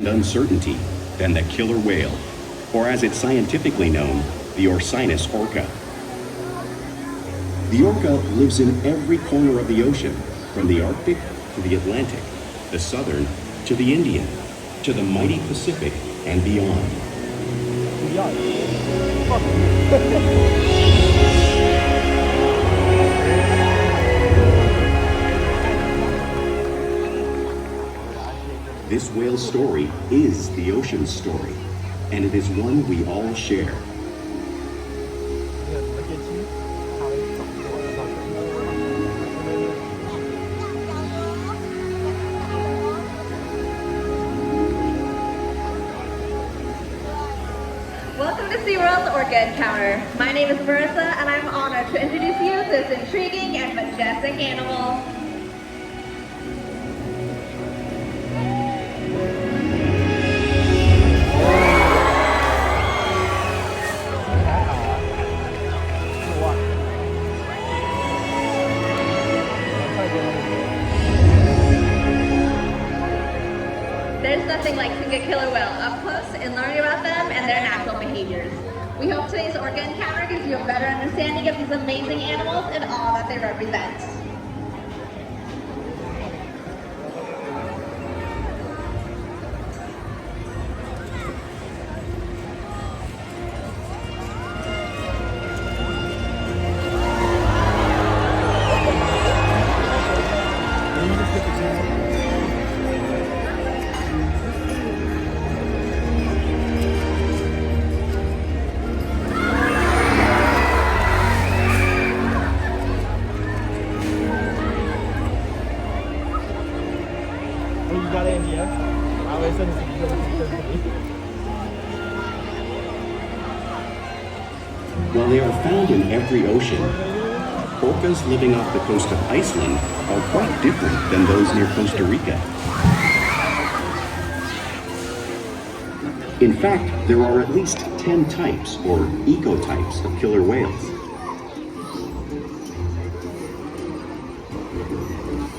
uncertainty than the killer whale, or as it's scientifically known, the Orcinus orca. The orca lives in every corner of the ocean, from the Arctic to the Atlantic, the Southern to the Indian, to the mighty Pacific and beyond. This whale's story is the ocean's story, and it is one we all share. Welcome to SeaWorld's Orca Encounter. My name is Marissa, and I'm honored to introduce you to this intriguing and majestic animal. There's nothing like seeing a killer whale up close and learning about them and their natural behaviors. We hope today's Orca Encounter gives you a better understanding of these amazing animals and all that they represent. While they are found in every ocean, orcas living off the coast of Iceland are quite different than those near Costa Rica. In fact, there are at least 10 types, or ecotypes, of killer whales.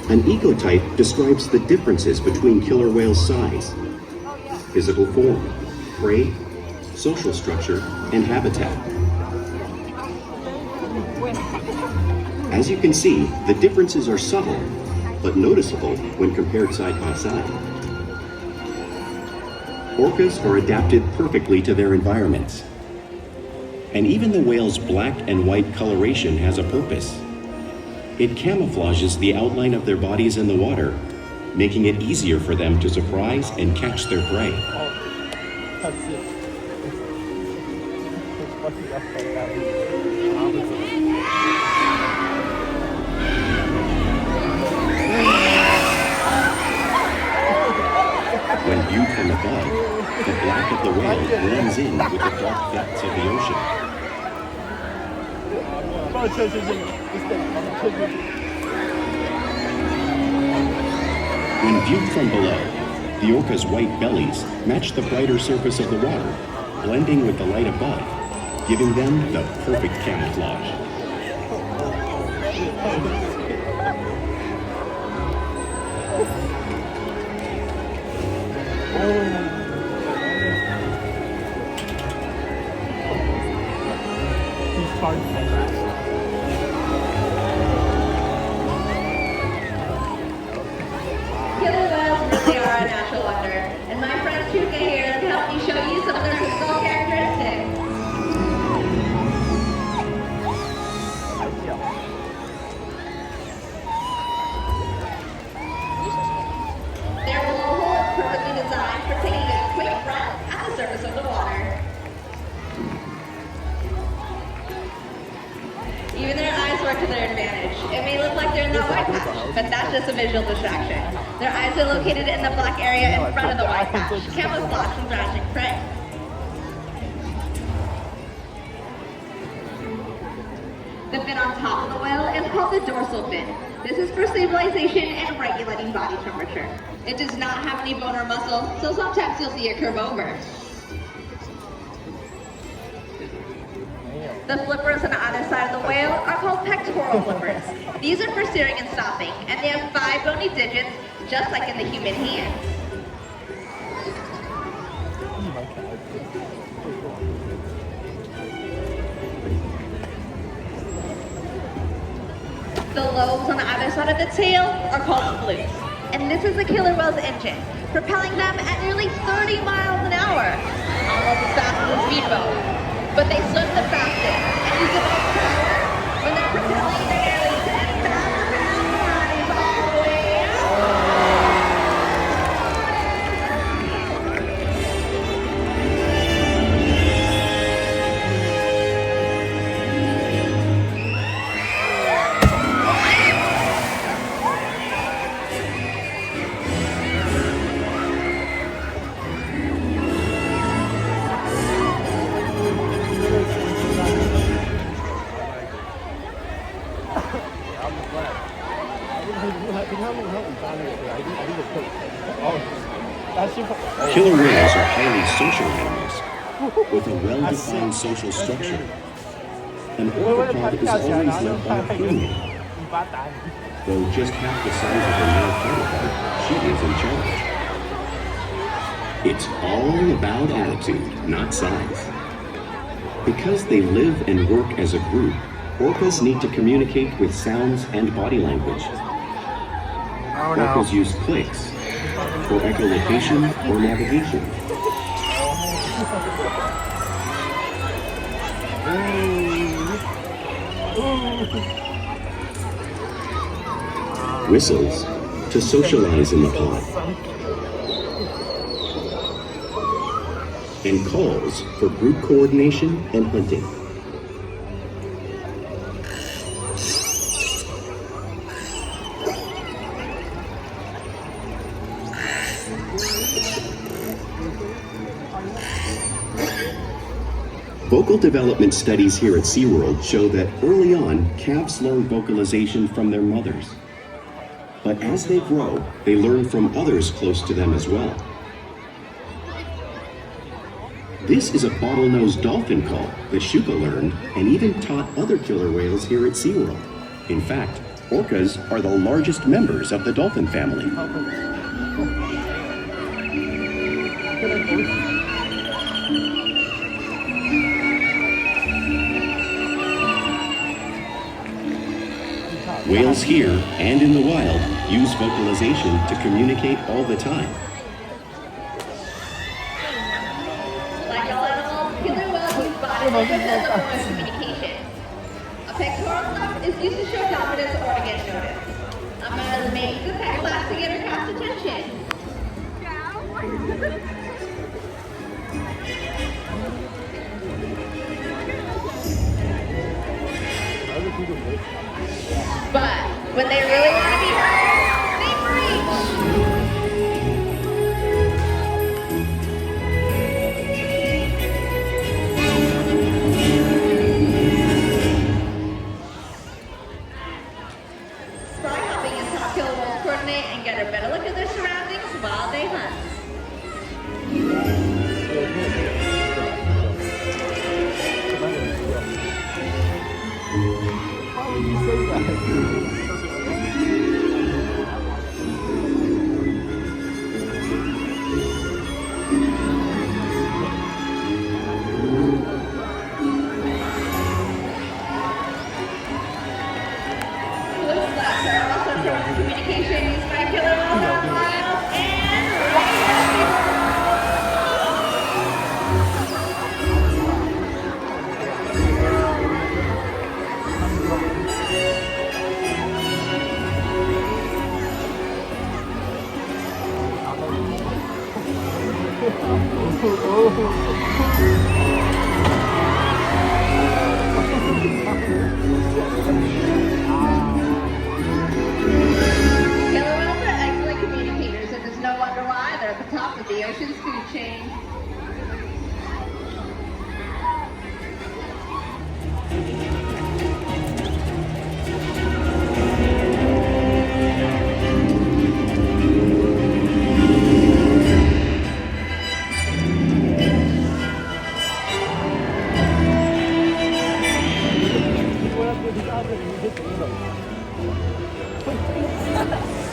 An ecotype describes the differences between killer whales' size, physical form, prey, social structure, and habitat. As you can see, the differences are subtle, but noticeable when compared side by side. Orcas are adapted perfectly to their environments. And even the whale's black and white coloration has a purpose. It camouflages the outline of their bodies in the water, making it easier for them to surprise and catch their prey. When viewed from above, the black of the whale blends in with the dark depths of the ocean. When viewed from below, the orca's white bellies match the brighter surface of the water, blending with the light above, giving them the perfect camouflage. Killer whales really are a natural wonder, and my friend Chuka here can help me show you some of their physical characteristics. Their blowhole is perfectly designed for taking a quick breath at the surface of the water. Even their eyes work to their advantage. It may look like they're in the white patch, but that's just a visual distraction. Their eyes are located in the black area in front of the white patch, camouflage from thrashing prey. The fin on top of the whale is called the dorsal fin. This is for stabilization and regulating body temperature. It does not have any bone or muscle, so sometimes you'll see it curve over. The flippers on either side of the whale are called pectoral flippers. These are for steering and stopping, and they have 5 bony digits, just like in the human hand. The lobes on either side of the tail are called flukes. And this is the killer whale's engine, propelling them at nearly 30 miles an hour, almost as fast as a speedboat. But they swim the fastest and use the most power when they're propelling their nearly 10,000 pound bodies all the way out. Killer whales are highly social animals with a well-defined social structure. An orca pod is always led by a female. Though just half the size of her male counterpart, she is in charge. It's all about attitude, not size. Because they live and work as a group, orcas need to communicate with sounds and body language. Orcas use clicks for echolocation or navigation. Whistles to socialize in the pod. And calls for group coordination and hunting. Vocal development studies here at SeaWorld show that early on, calves learn vocalization from their mothers. But as they grow, they learn from others close to them as well. This is a bottlenose dolphin call that Shuka learned and even taught other killer whales here at SeaWorld. In fact, orcas are the largest members of the dolphin family. Whales here and in the wild use vocalization to communicate all the time. Like all animals, killer whales use body language as a form of communication. A pectoral stump is used to show dominance or to get noticed. A male makes the pec flaps to get her calf's attention. But when they really want to be heard, they preach. Spry hopping is how killer whales coordinate and get a better look at their surroundings while they hunt. How would you say that? Blue flaps are also a form of communication used by killer whales out in the wild and right. Killer whales are excellent communicators, and there's no wonder why they're at the top of the ocean's food chain.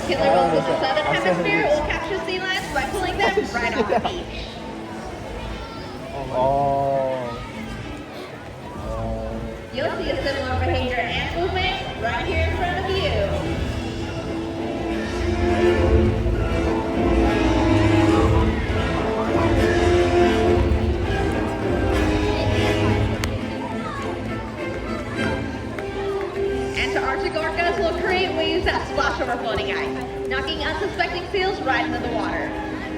Killer whales in the southern hemisphere will capture sea lions by pulling them right off the beach. You'll see a similar behavior and movement right here in front of you. And to Arctic Orcas will create waves that splash over floating ice, knocking unsuspecting seals right into the water.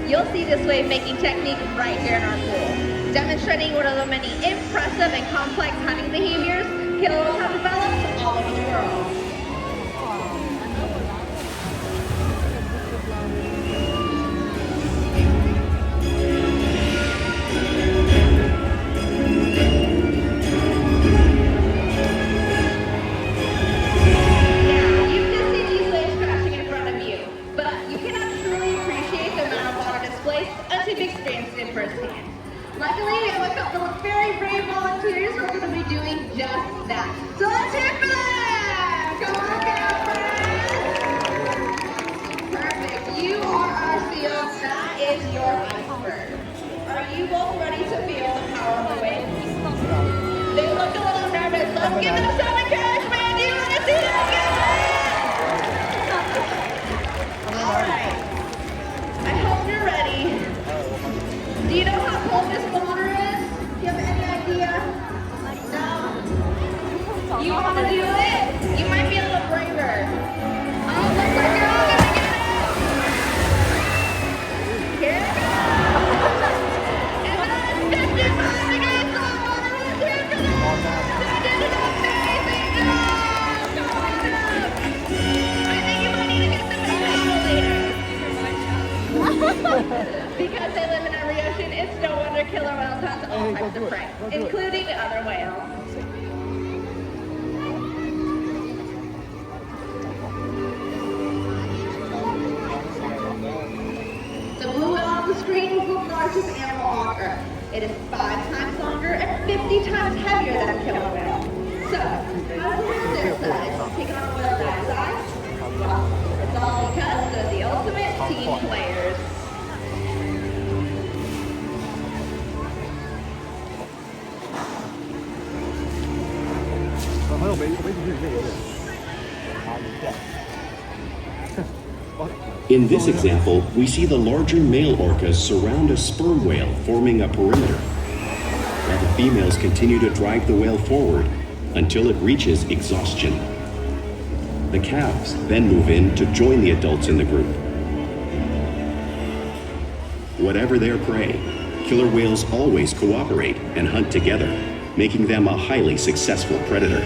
You'll see this wave making technique right here in our pool, demonstrating one of the many impressive and complex hunting behaviors killer whales have developed all over the world. Firsthand. Luckily, we have a couple of very brave volunteers who are going to be doing just that. So let's hear for them! Come on, campers! Perfect. You are our seals. That is your iceberg. Are you both ready to feel the power of the wind? They look a little nervous. Let's give them some encouragement. Do you want to see them again? All right. I hope you're ready. Do you know how cold this water is? Do you have any idea? No? You want to do it? You might be a little braver. Oh, looks like you're all going to get it! Here it goes! And then 55 degrees saltwater. Let's hear it for them! They did an amazing job! Come on up! I think you might need to get them a towel later. Because they live in every ocean, it's no wonder killer whales hunt all types of prey, including other whales. The blue whale on the screen is the largest animal on Earth. It is 5 times longer and 50 times heavier than a killer whale. So, how does it their size take on a whale that size? Well, it's all because they're the ultimate team players. In this example, we see the larger male orcas surround a sperm whale, forming a perimeter, while the females continue to drive the whale forward until it reaches exhaustion. The calves then move in to join the adults in the group. Whatever their prey, killer whales always cooperate and hunt together, making them a highly successful predator.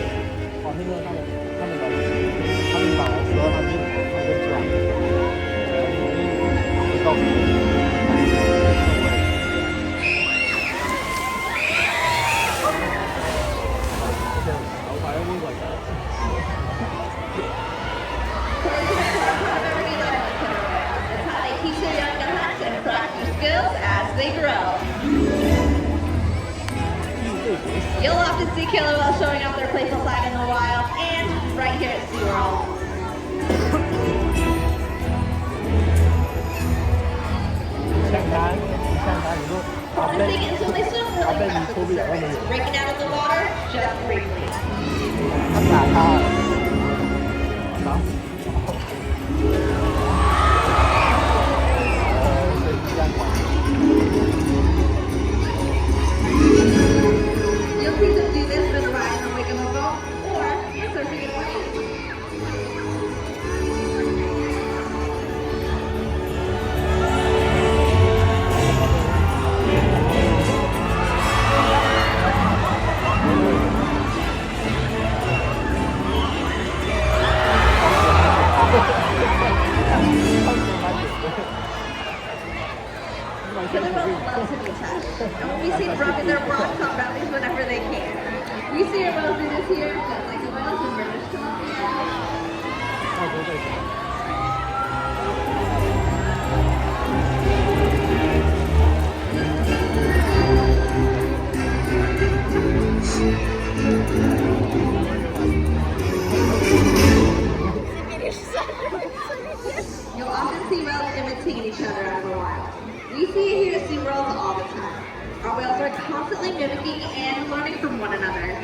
You'll often see killer whales showing off their playful side in the wild and right here at SeaWorld. Honestly, until they swim really fast at the surface, breaking out of the water just briefly. You'll see them do this with a ride on the wake of a boat or surfing in waves. Killer whales love to be touched, and when we see them rubbing their bronze on bellies whenever they can. We see our whales do this here, just like the whales in British Columbia. You'll often see whales imitating each other out in the wild. We see it here at SeaWorld all the time. Our whales are They're constantly mimicking and learning from one another.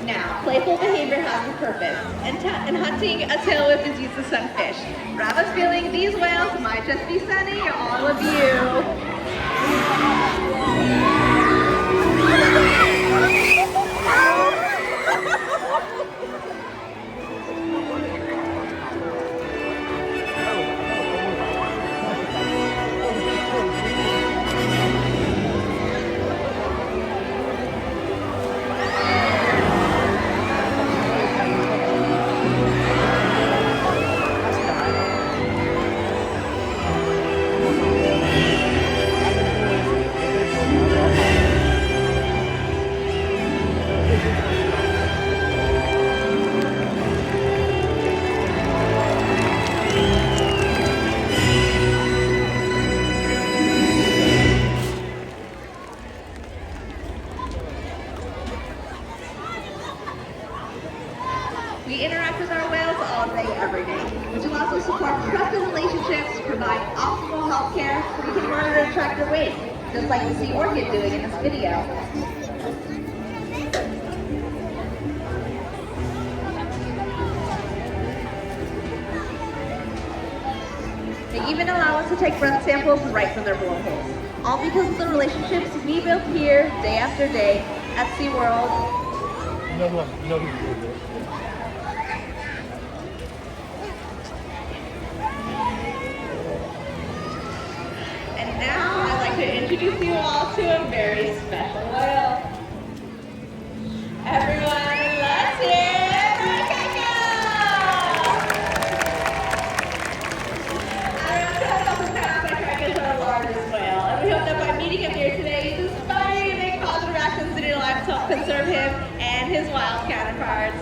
Now, playful behavior has a purpose. In hunting, a tail whip is used to stun fish. Raven's feeling these whales might just be sending all of you. We interact with our whales all day, every day, which allows us to form trusted relationships, provide optimal health care, so we can monitor and track their weight, just like you see Orca doing in this video. They even allow us to take breath samples right from their blowholes, all because of the relationships we built here day after day at SeaWorld. And now I'd like to introduce you all to a very special whale. Everyone, let's hear Orca! Orcas are our largest whale, and we hope that by meeting him here today, you inspire you to make positive actions in your life to help conserve him and his wild counterparts.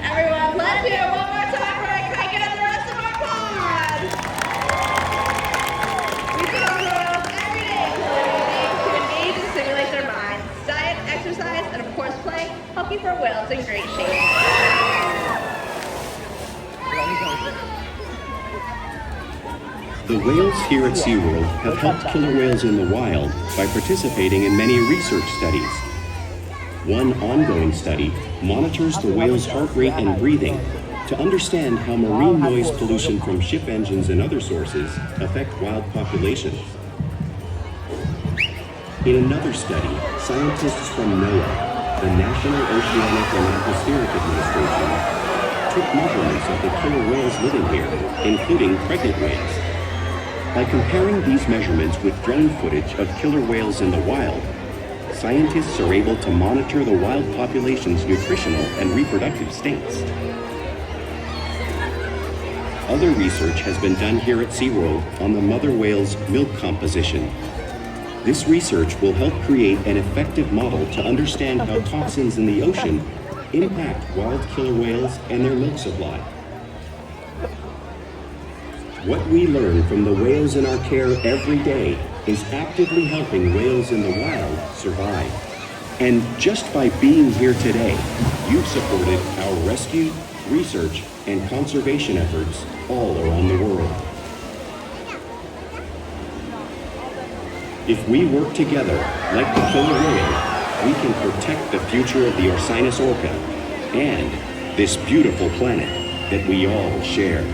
Everyone, let's hear it one more time for Orca and the rest of our pod! We see our whales every day to engage and stimulate their minds. Diet, exercise, and of course play help keep our whales in great shape. The whales here at SeaWorld have helped killer whales in the wild by participating in many research studies. One ongoing study monitors the whale's heart rate and breathing to understand how marine noise pollution from ship engines and other sources affect wild populations. In another study, scientists from NOAA, the National Oceanic and Atmospheric Administration, took measurements of the killer whales living here, including pregnant whales. By comparing these measurements with drone footage of killer whales in the wild, scientists are able to monitor the wild population's nutritional and reproductive states. Other research has been done here at SeaWorld on the mother whale's milk composition. This research will help create an effective model to understand how toxins in the ocean impact wild killer whales and their milk supply. What we learn from the whales in our care every day is actively helping whales in the wild survive. And just by being here today, you've supported our rescue, research, and conservation efforts all around the world. If we work together, like the killer whale, we can protect the future of the Orcinus orca and this beautiful planet that we all share.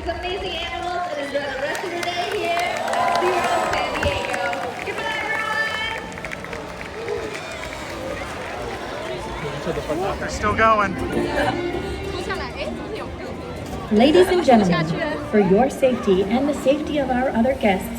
these amazing animals and enjoy the rest of your day here at SeaWorld San Diego. Goodbye, everyone! They're still going. Ladies and gentlemen, for your safety and the safety of our other guests,